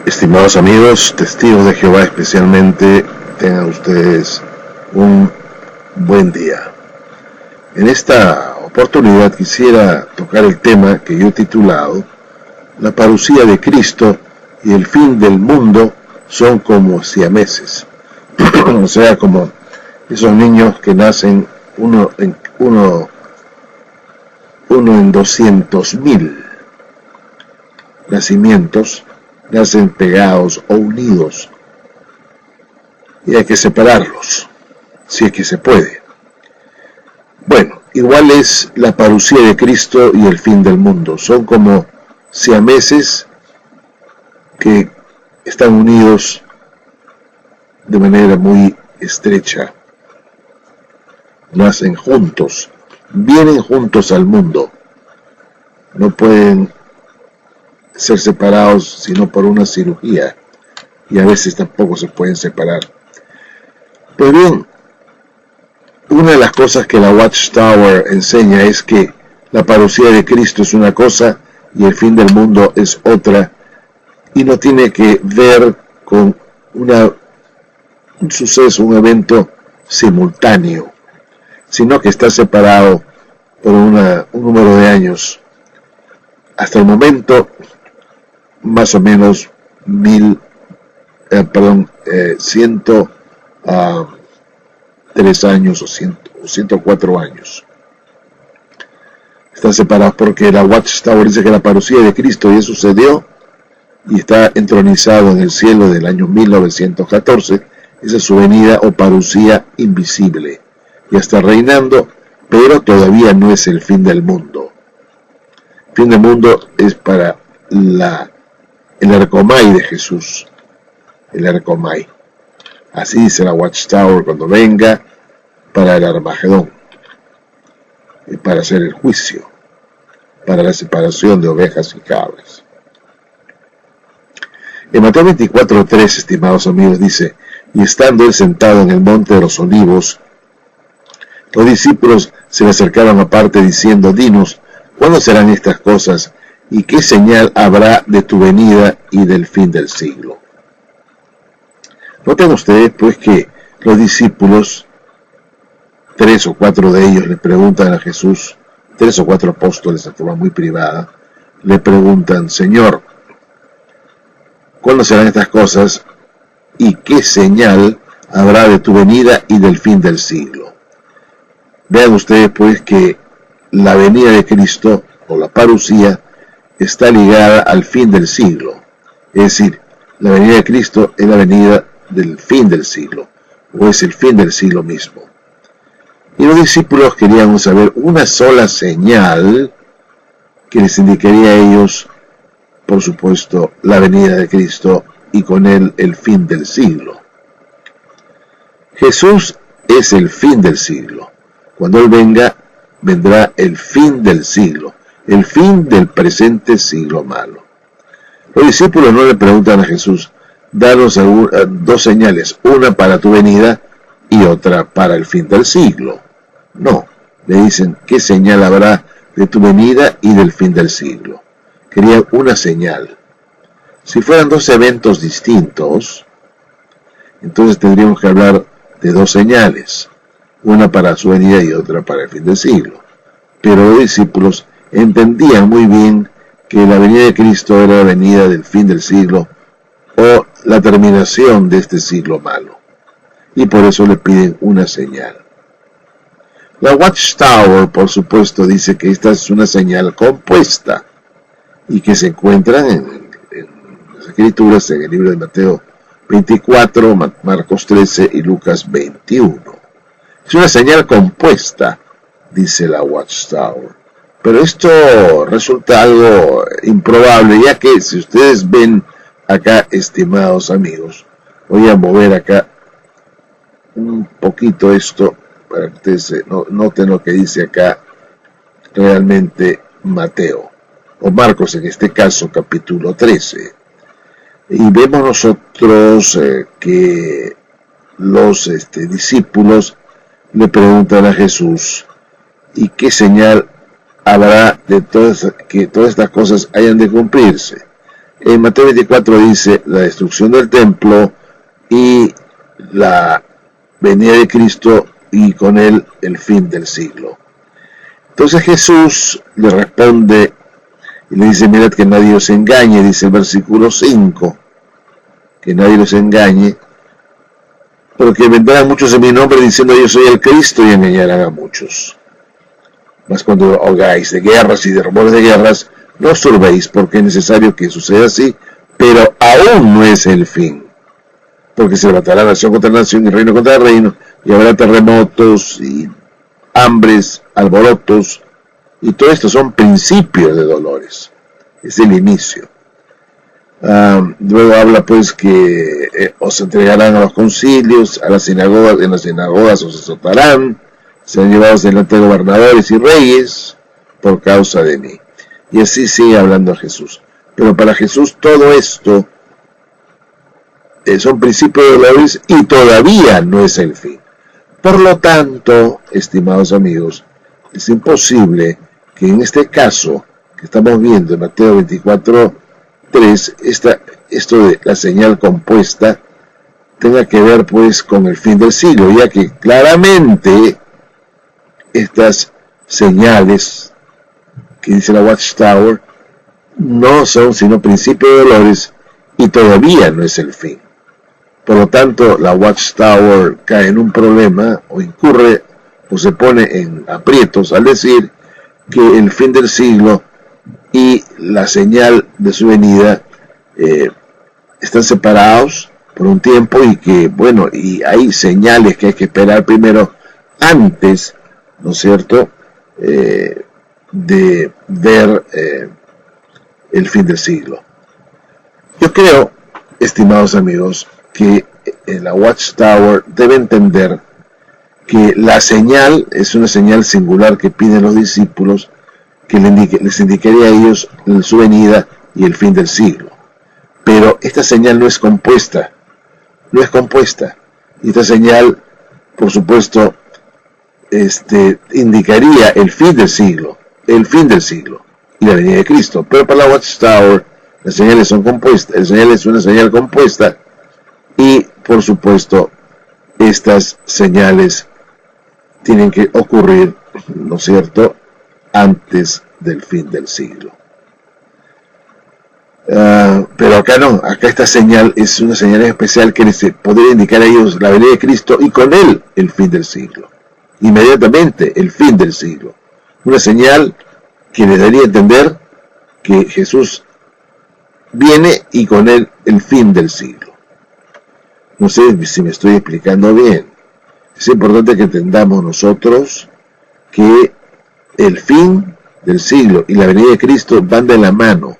Estimados amigos, testigos de Jehová especialmente, tengan ustedes un buen día. En esta oportunidad quisiera tocar el tema que yo he titulado La parucía de Cristo y el fin del mundo son como siameses. O sea, como esos niños que nacen uno en 200,000 nacimientos, nacen pegados o unidos y hay que separarlos, si es que se puede. Bueno, igual es la parucía de Cristo y el fin del mundo. Son como siameses que están unidos de manera muy estrecha. Nacen juntos, vienen juntos al mundo. No pueden ser separados sino por una cirugía, y a veces tampoco se pueden separar. Pues bien, una de las cosas que la Watchtower enseña es que la parucía de Cristo es una cosa y el fin del mundo es otra, y no tiene que ver con un suceso, un evento simultáneo, sino que está separado por un número de años. Hasta el momento, más o menos 103 años o 104 años. Están separados porque la Watchtower dice que la parucía de Cristo ya sucedió y está entronizado en el cielo del año 1914. Esa es su venida o parucía invisible. Ya está reinando, pero todavía no es el fin del mundo. El fin del mundo es para el Ercomai de Jesús, el Ercomai. Así dice la Watchtower cuando venga para el Armagedón, y para hacer el juicio, para la separación de ovejas y cabras. En Mateo 24:3, estimados amigos, dice: y estando él sentado en el monte de los olivos, los discípulos se le acercaban aparte diciendo: dinos, ¿cuándo serán estas cosas? ¿Y qué señal habrá de tu venida y del fin del siglo? Noten ustedes pues que los discípulos, 3 o 4 de ellos le preguntan a Jesús, 3 o 4 apóstoles de forma muy privada, le preguntan: Señor, ¿cuándo serán estas cosas? ¿Y qué señal habrá de tu venida y del fin del siglo? Vean ustedes pues que la venida de Cristo, o la parucía, está ligada al fin del siglo. Es decir, la venida de Cristo es la venida del fin del siglo, o es el fin del siglo mismo. Y los discípulos querían saber una sola señal que les indicaría a ellos, por supuesto, la venida de Cristo y con él el fin del siglo. Jesús es el fin del siglo. Cuando él venga, vendrá el fin del siglo, el fin del presente siglo malo. Los discípulos no le preguntan a Jesús: danos 2 señales, una para tu venida y otra para el fin del siglo. No, le dicen: ¿qué señal habrá de tu venida y del fin del siglo? Querían una señal. Si fueran 2 eventos distintos, entonces tendríamos que hablar de 2 señales, una para su venida y otra para el fin del siglo. Pero los discípulos entendían muy bien que la venida de Cristo era la venida del fin del siglo o la terminación de este siglo malo, y por eso le piden una señal. La Watchtower, por supuesto, dice que esta es una señal compuesta y que se encuentran en las Escrituras, en el libro de Mateo 24, Marcos 13 y Lucas 21. Es una señal compuesta dice la Watchtower. Pero esto resulta algo improbable, ya que si ustedes ven acá, estimados amigos, voy a mover acá un poquito esto para que ustedes noten lo que dice acá realmente Mateo, o Marcos en este caso, capítulo 13. Y vemos nosotros que los discípulos le preguntan a Jesús, ¿y qué señal habrá de que todas estas cosas hayan de cumplirse? En Mateo 24 dice la destrucción del templo y la venida de Cristo y con él el fin del siglo. Entonces Jesús le responde y le dice, mirad que nadie os engañe, dice el versículo 5, que nadie los engañe, porque vendrán muchos en mi nombre diciendo yo soy el Cristo y engañarán a muchos. Mas cuando oigáis de guerras y de rumores de guerras, no os turbéis, porque es necesario que suceda así, pero aún no es el fin. Porque se levantará nación contra nación y reino contra reino, y habrá terremotos y hambres, alborotos, y todo esto son principios de dolores. Es el inicio. Luego habla pues que os entregarán a los concilios, a las sinagogas, en las sinagogas os azotarán, serán llevados delante de gobernadores y reyes por causa de mí. Y así sigue hablando Jesús. Pero para Jesús todo esto son principios de dolores y todavía no es el fin. Por lo tanto, estimados amigos, es imposible que en este caso que estamos viendo en Mateo 24:3, esto de la señal compuesta tenga que ver pues con el fin del siglo, ya que claramente estas señales que dice la Watchtower no son sino principios de dolores y todavía no es el fin. Por lo tanto, la Watchtower cae en un problema o incurre o se pone en aprietos al decir que el fin del siglo y la señal de su venida están separados por un tiempo y que, bueno, y hay señales que hay que esperar primero antes, ¿no es cierto?, de ver el fin del siglo. Yo creo, estimados amigos, que la Watchtower debe entender que la señal es una señal singular que piden los discípulos que les indicaría a ellos su venida y el fin del siglo. Pero esta señal no es compuesta. Y esta señal, por supuesto, indicaría el fin del siglo y la venida de Cristo. Pero para la Watchtower las señales son compuestas, la señal es una señal compuesta y, por supuesto, estas señales tienen que ocurrir, ¿no es cierto?, antes del fin del siglo. Pero acá no, acá esta señal es una señal especial que les podría indicar a ellos la venida de Cristo y con él el fin del siglo. Inmediatamente el fin del siglo. Una señal que les daría a entender que Jesús viene y con él el fin del siglo. No sé si me estoy explicando bien. Es importante que entendamos nosotros que el fin del siglo y la venida de Cristo van de la mano,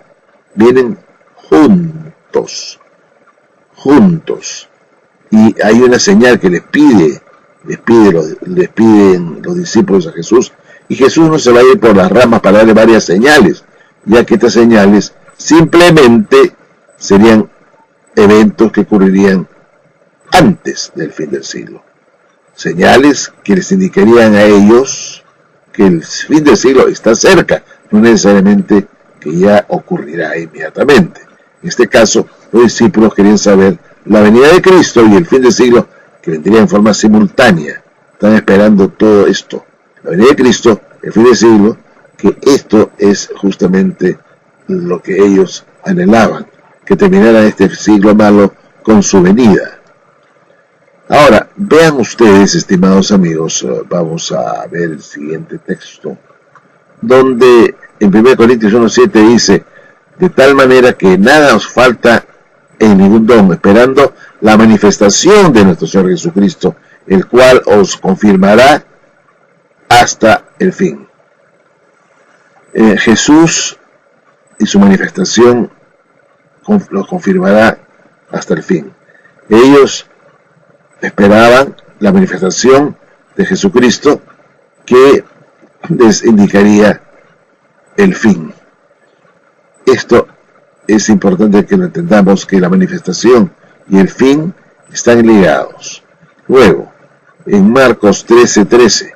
vienen juntos, y hay una señal que les piden los discípulos a Jesús, y Jesús no se va a ir por las ramas para darle varias señales, ya que estas señales simplemente serían eventos que ocurrirían antes del fin del siglo, señales que les indicarían a ellos que el fin del siglo está cerca, no necesariamente que ya ocurrirá inmediatamente. En este caso, los discípulos querían saber la venida de Cristo y el fin del siglo, que vendría en forma simultánea. Están esperando todo esto, la venida de Cristo, el fin del siglo, que esto es justamente lo que ellos anhelaban, que terminara este siglo malo con su venida. Ahora, vean ustedes, estimados amigos, vamos a ver el siguiente texto, donde en 1 Corintios 1:7 dice, de tal manera que nada os falta en ningún don, esperando la manifestación de nuestro Señor Jesucristo, el cual os confirmará hasta el fin. Jesús y su manifestación lo confirmará hasta el fin. Ellos esperaban la manifestación de Jesucristo que les indicaría el fin. Esto es importante que lo entendamos, que la manifestación y el fin están ligados. Luego, en Marcos 13:13,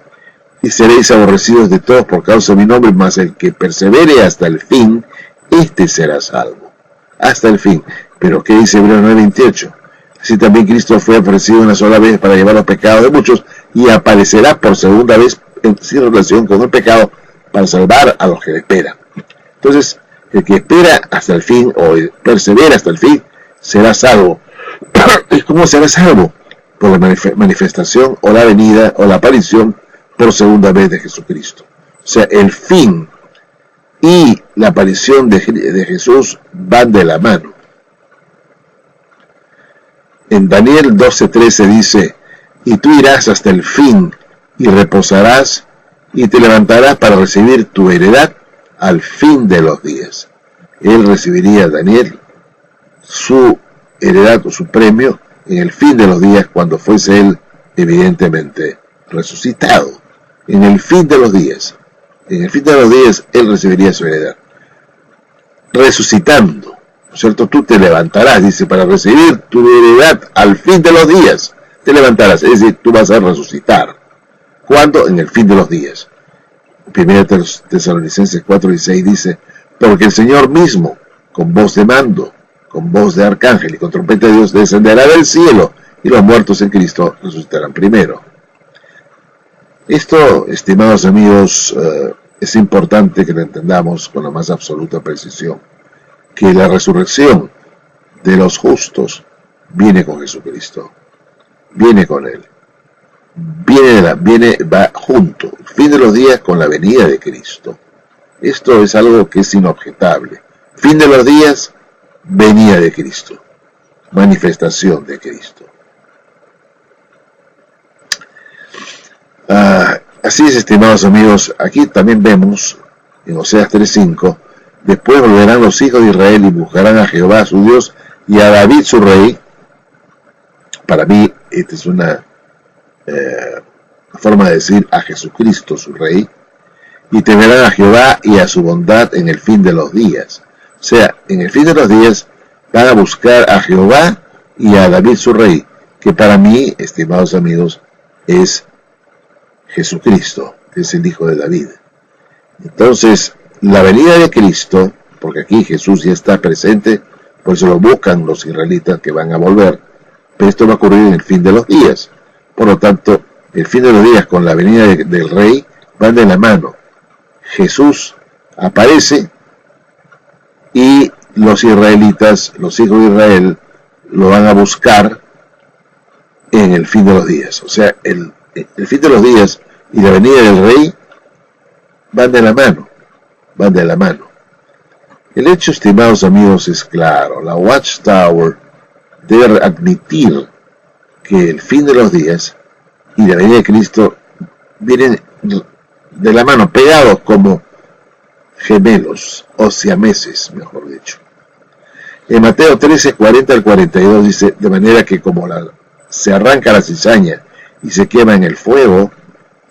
y seréis aborrecidos de todos por causa de mi nombre, mas el que persevere hasta el fin, este será salvo. Hasta el fin. Pero ¿qué dice Hebreos 9:28? Así también Cristo fue ofrecido una sola vez para llevar los pecados de muchos, y aparecerá por segunda vez sin relación con el pecado para salvar a los que le esperan. Entonces, el que espera hasta el fin, o persevera hasta el fin, será salvo. ¿Y cómo será salvo? Por la manifestación, o la venida, o la aparición por segunda vez de Jesucristo. O sea, el fin y la aparición de Jesús van de la mano. En Daniel 12:13 dice: y tú irás hasta el fin, y reposarás, y te levantarás para recibir tu heredad al fin de los días. Él recibiría, Daniel, su heredad o su premio en el fin de los días, cuando fuese él evidentemente resucitado. En el fin de los días. En el fin de los días él recibiría su heredad. Resucitando, ¿no es cierto? Tú te levantarás, dice, para recibir tu heredad al fin de los días. Te levantarás, es decir, tú vas a resucitar. ¿Cuándo? En el fin de los días. 1 Tesalonicenses 4:16 dice: porque el Señor mismo, con voz de mando, con voz de arcángel y con trompeta de Dios, descenderá del cielo, y los muertos en Cristo resucitarán primero. Esto, estimados amigos, es importante que lo entendamos con la más absoluta precisión, que la resurrección de los justos viene con Jesucristo, viene con Él, va junto, el fin de los días con la venida de Cristo. Esto es algo que es inobjetable. Fin de los días, venida de Cristo, manifestación de Cristo. Así es, estimados amigos, aquí también vemos en Oseas 3:5: después volverán los hijos de Israel y buscarán a Jehová su Dios y a David su rey. Para mí, esta es una forma de decir a Jesucristo su rey. Y temerán a Jehová y a su bondad en el fin de los días. O sea, en el fin de los días van a buscar a Jehová y a David su rey, que para mí, estimados amigos, es Jesucristo, que es el hijo de David. Entonces, la venida de Cristo, porque aquí Jesús ya está presente, por eso lo buscan los israelitas que van a volver, pero esto va a ocurrir en el fin de los días. Por lo tanto, el fin de los días con la venida del rey van de la mano. Jesús aparece y los israelitas, los hijos de Israel, lo van a buscar en el fin de los días. O sea, el fin de los días y la venida del rey van de la mano, van de la mano. El hecho, estimados amigos, es claro. La Watchtower debe admitir que el fin de los días y la venida de Cristo vienen de la mano, pegados como gemelos, o siameses, mejor dicho. En Mateo 13:40-42 dice: de manera que como se arranca la cizaña y se quema en el fuego,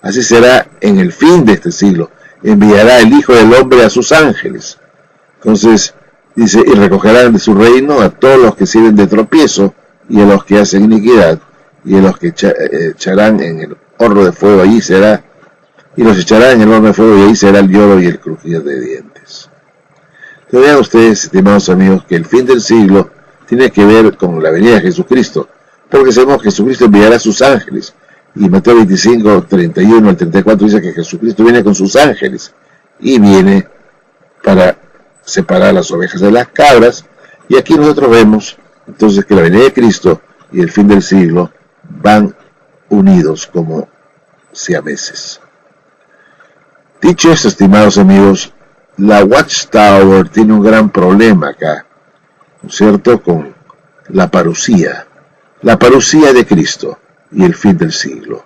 así será en el fin de este siglo. Enviará el Hijo del Hombre a sus ángeles. Entonces dice: y recogerán de su reino a todos los que sirven de tropiezo y a los que hacen iniquidad, y a los que echarán en el horno de fuego. Allí será, y los echarán en el horno de fuego, y ahí será el lloro y el crujir de dientes. Entonces, vean ustedes, estimados amigos, que el fin del siglo tiene que ver con la venida de Jesucristo, porque sabemos que Jesucristo enviará a sus ángeles. Y Mateo 25:31-34 dice que Jesucristo viene con sus ángeles y viene para separar las ovejas de las cabras. Y aquí nosotros vemos entonces que la venida de Cristo y el fin del siglo van unidos como siameses. Dicho esto, estimados amigos, la Watchtower tiene un gran problema acá, ¿no es cierto?, con la parusía de Cristo y el fin del siglo.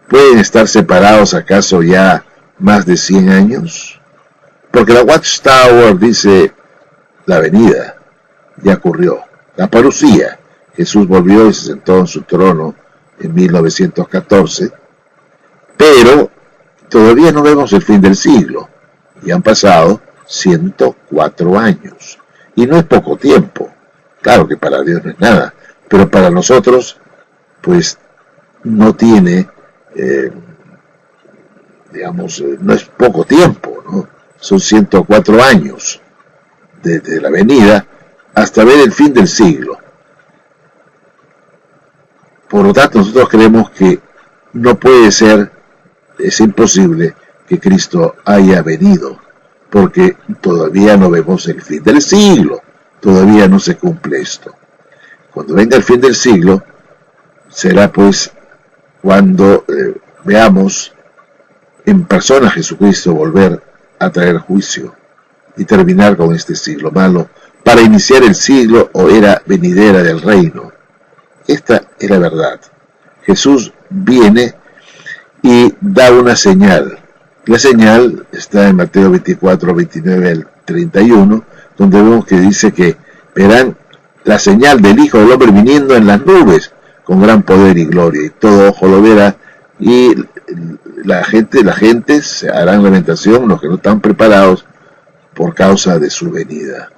¿Pueden estar separados acaso ya más de 100 años? Porque la Watchtower dice, la venida ya ocurrió. La parucía, Jesús volvió y se sentó en su trono en 1914, pero todavía no vemos el fin del siglo, y han pasado 104 años, y no es poco tiempo. Claro que para Dios no es nada, pero para nosotros, pues, no tiene, no es poco tiempo, ¿no? Son 104 años desde la venida hasta ver el fin del siglo. Por lo tanto, nosotros creemos que no puede ser, es imposible que Cristo haya venido, porque todavía no vemos el fin del siglo, todavía no se cumple esto. Cuando venga el fin del siglo, será pues cuando veamos en persona a Jesucristo volver a traer juicio y terminar con este siglo malo, para iniciar el siglo o era venidera del reino. Esta es la verdad. Jesús viene y da una señal. La señal está en Mateo 24, 29 al 31, donde vemos que dice que verán la señal del Hijo del Hombre viniendo en las nubes con gran poder y gloria, y todo ojo lo verá, y la gente se harán lamentación, los que no están preparados por causa de su venida.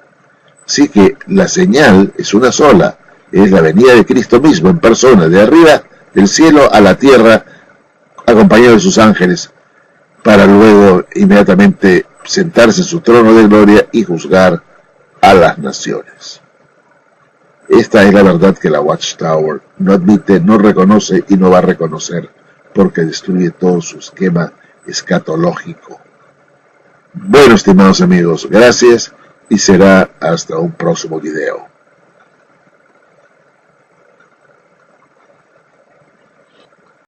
Así que la señal es una sola, es la venida de Cristo mismo en persona, de arriba del cielo a la tierra, acompañado de sus ángeles, para luego inmediatamente sentarse en su trono de gloria y juzgar a las naciones. Esta es la verdad que la Watchtower no admite, no reconoce y no va a reconocer, porque destruye todo su esquema escatológico. Bueno, estimados amigos, gracias y será hasta un próximo video.